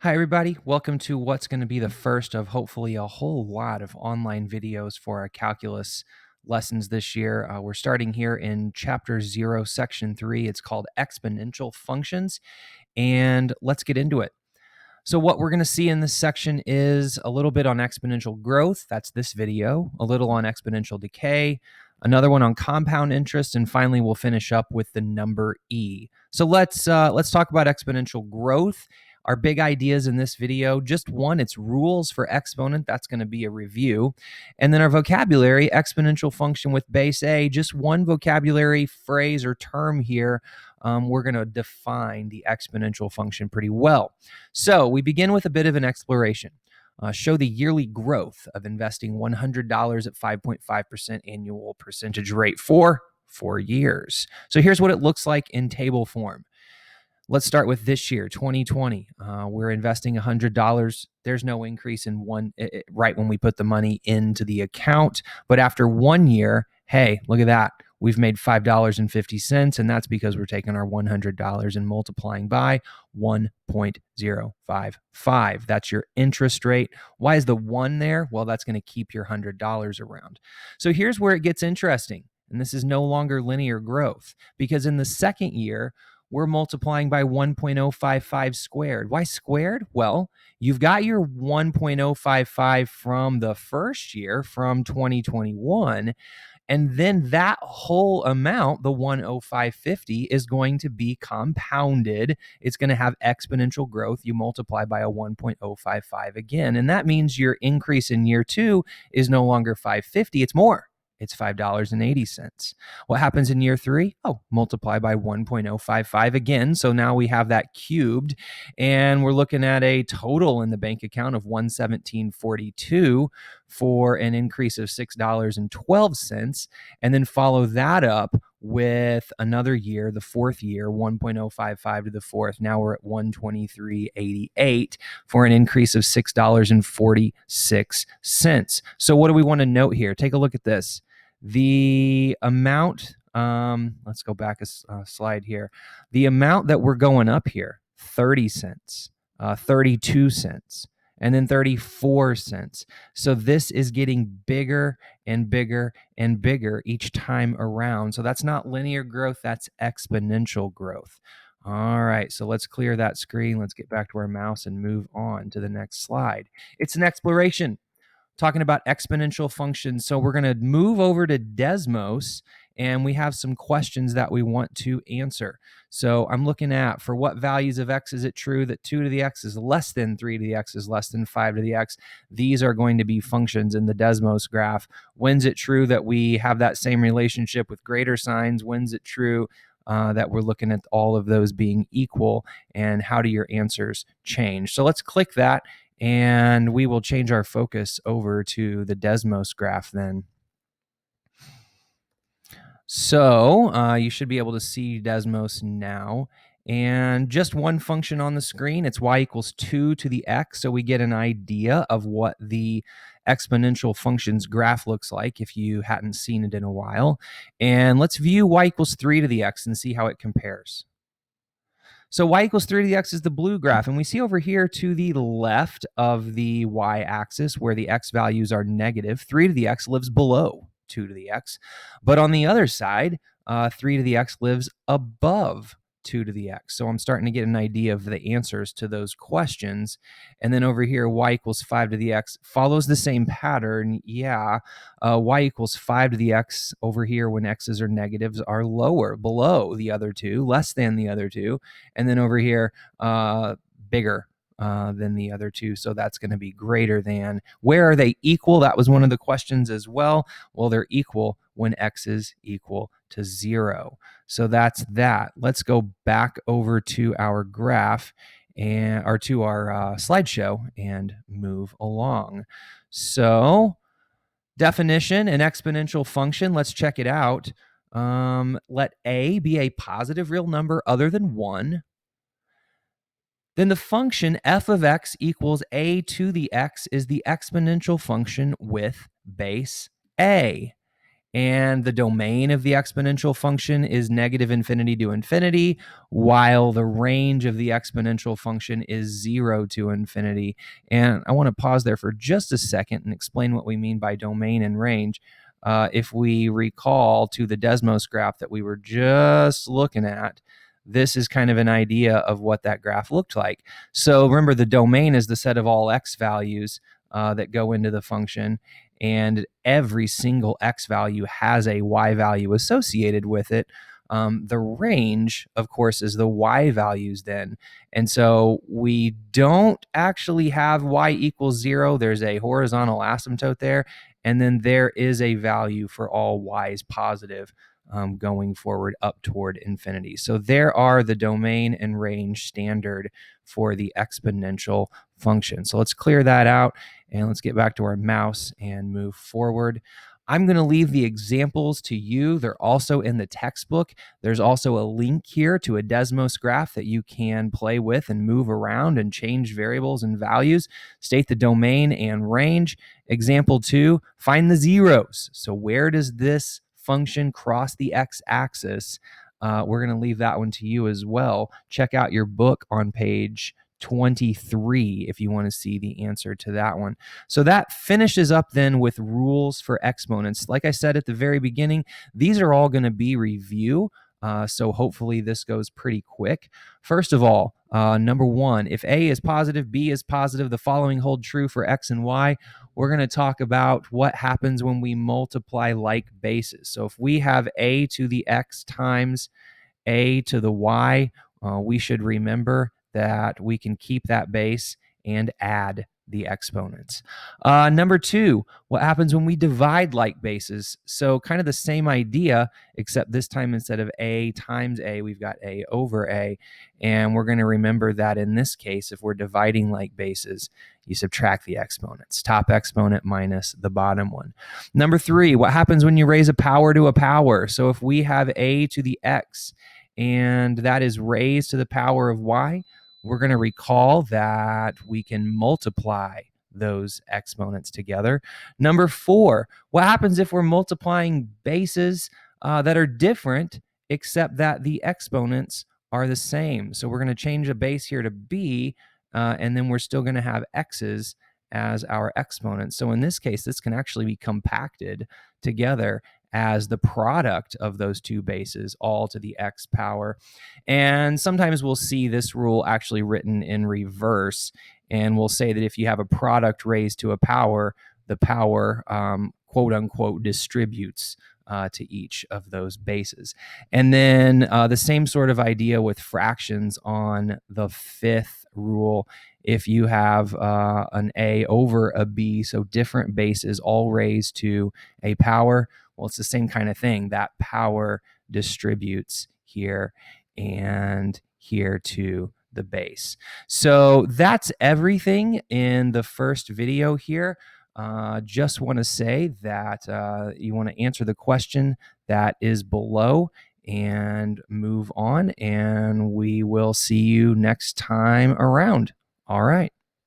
Hi, everybody. Welcome to what's going to be the first of hopefully a whole lot of online videos for our calculus lessons this year. We're starting here in Chapter 0, Section 3. It's called Exponential Functions, and let's get into it. So what we're going to see in this section is a little bit on exponential growth. That's this video. A little on exponential decay. Another one on compound interest, and finally we'll finish up with the number e. So let's talk about exponential growth. Our big ideas in this video, just one, it's rules for exponent. That's going to be a review. And then our vocabulary, exponential function with base a, just one vocabulary phrase or term here. We're going to define the exponential function pretty well. So we begin with a bit of an exploration. Show the yearly growth of investing $100 at 5.5% annual percentage rate for 4 years. So here's what it looks like in table form. Let's start with this year, 2020. We're investing $100. There's no increase in right when we put the money into the account. But after 1 year, hey, look at that. We've made $5.50, and that's because we're taking our $100 and multiplying by 1.055. That's your interest rate. Why is the 1 there? Well, that's going to keep your $100 around. So here's where it gets interesting. And this is no longer linear growth, because in the second year, we're multiplying by 1.055 squared. Why squared? Well, you've got your 1.055 from the first year, from 2021, and then that whole amount, the 10550, is going to be compounded. It's going to have exponential growth. You multiply by a 1.055 again, and that means your increase in year 2 is no longer 550, it's more. It's $5.80. What happens in year 3? Oh, multiply by 1.055 again. So now we have that cubed, and we're looking at a total in the bank account of $117.42 for an increase of $6.12. And then follow that up with another year, the fourth year, 1.055 to the fourth. Now we're at 123.88 for an increase of $6.46. So what do we want to note here? Take a look at this. The amount, let's go back a slide here. The amount that we're going up here, 30 cents, 32 cents, and then 34 cents. So this is getting bigger and bigger and bigger each time around. So that's not linear growth, that's exponential growth. All right, so let's clear that screen. Let's get back to our mouse and move on to the next slide. It's an exploration, talking about exponential functions. So we're going to move over to Desmos, and we have some questions that we want to answer. So I'm looking at, for what values of x is it true that 2 to the x is less than 3 to the x is less than 5 to the x? These are going to be functions in the Desmos graph. When's it true that we have that same relationship with greater signs? When's it true that we're looking at all of those being equal? And how do your answers change? So let's click that, and we will change our focus over to the Desmos graph then. So you should be able to see Desmos now. And just one function on the screen, it's y equals 2 to the x. So we get an idea of what the exponential function's graph looks like if you hadn't seen it in a while. And let's view y equals 3 to the x and see how it compares. So y equals 3 to the x is the blue graph, and we see over here to the left of the y-axis where the x values are negative, 3 to the x lives below 2 to the x. But on the other side, 3 to the x lives above 2 to the x. So I'm starting to get an idea of the answers to those questions. And then over here, y equals 5 to the x follows the same pattern. Yeah, y equals 5 to the x over here when x's are negatives are lower, below the other two, less than the other two. And then over here, bigger than the other two. So that's going to be greater than. Where are they equal? That was one of the questions as well. Well, they're equal when x is equal to 0. So that's that. Let's go back over to our graph or to our slideshow and move along. So definition, an exponential function. Let's check it out. Let a be a positive real number other than 1. Then the function f of x equals a to the x is the exponential function with base a. And the domain of the exponential function is negative infinity to infinity, while the range of the exponential function is 0 to infinity. And I want to pause there for just a second and explain what we mean by domain and range. If we recall to the Desmos graph that we were just looking at, this is kind of an idea of what that graph looked like. So remember, the domain is the set of all x values that go into the function, and every single x value has a y value associated with it. The range, of course, is the y values then. And so we don't actually have y equals 0. There's a horizontal asymptote there. And then there is a value for all y's positive going forward up toward infinity. So there are the domain and range standard for the exponential function. So let's clear that out and let's get back to our mouse and move forward. I'm going to leave the examples to you. They're also in the textbook. There's also a link here to a Desmos graph that you can play with and move around and change variables and values. State the domain and range. Example 2, find the zeros. So where does this function cross the x-axis? We're going to leave that one to you as well. Check out your book on page 23 if you want to see the answer to that one. So that finishes up then with rules for exponents. Like I said at the very beginning, these are all going to be review. So hopefully this goes pretty quick. First of all, number 1, if A is positive, B is positive, the following hold true for X and Y. We're going to talk about what happens when we multiply like bases. So if we have A to the X times A to the Y, we should remember that we can keep that base and add the exponents. Number 2, what happens when we divide like bases? So kind of the same idea, except this time instead of A times A, we've got A over A. And we're going to remember that in this case, if we're dividing like bases, you subtract the exponents, top exponent minus the bottom one. Number 3, what happens when you raise a power to a power? So if we have A to the X and that is raised to the power of Y, we're going to recall that we can multiply those exponents together. Number 4, what happens if we're multiplying bases that are different, except that the exponents are the same? So we're going to change a base here to B, and then we're still going to have x's as our exponents. So in this case, this can actually be compacted together as the product of those two bases, all to the x power. And sometimes we'll see this rule actually written in reverse, and we'll say that if you have a product raised to a power, the power, quote unquote, distributes to each of those bases. And then the same sort of idea with fractions on the 5th rule. If you have an A over a B, so different bases all raised to a power, well, it's the same kind of thing. That power distributes here and here to the base. So that's everything in the first video here. Just want to say that you want to answer the question that is below and move on, and we will see you next time around. All right.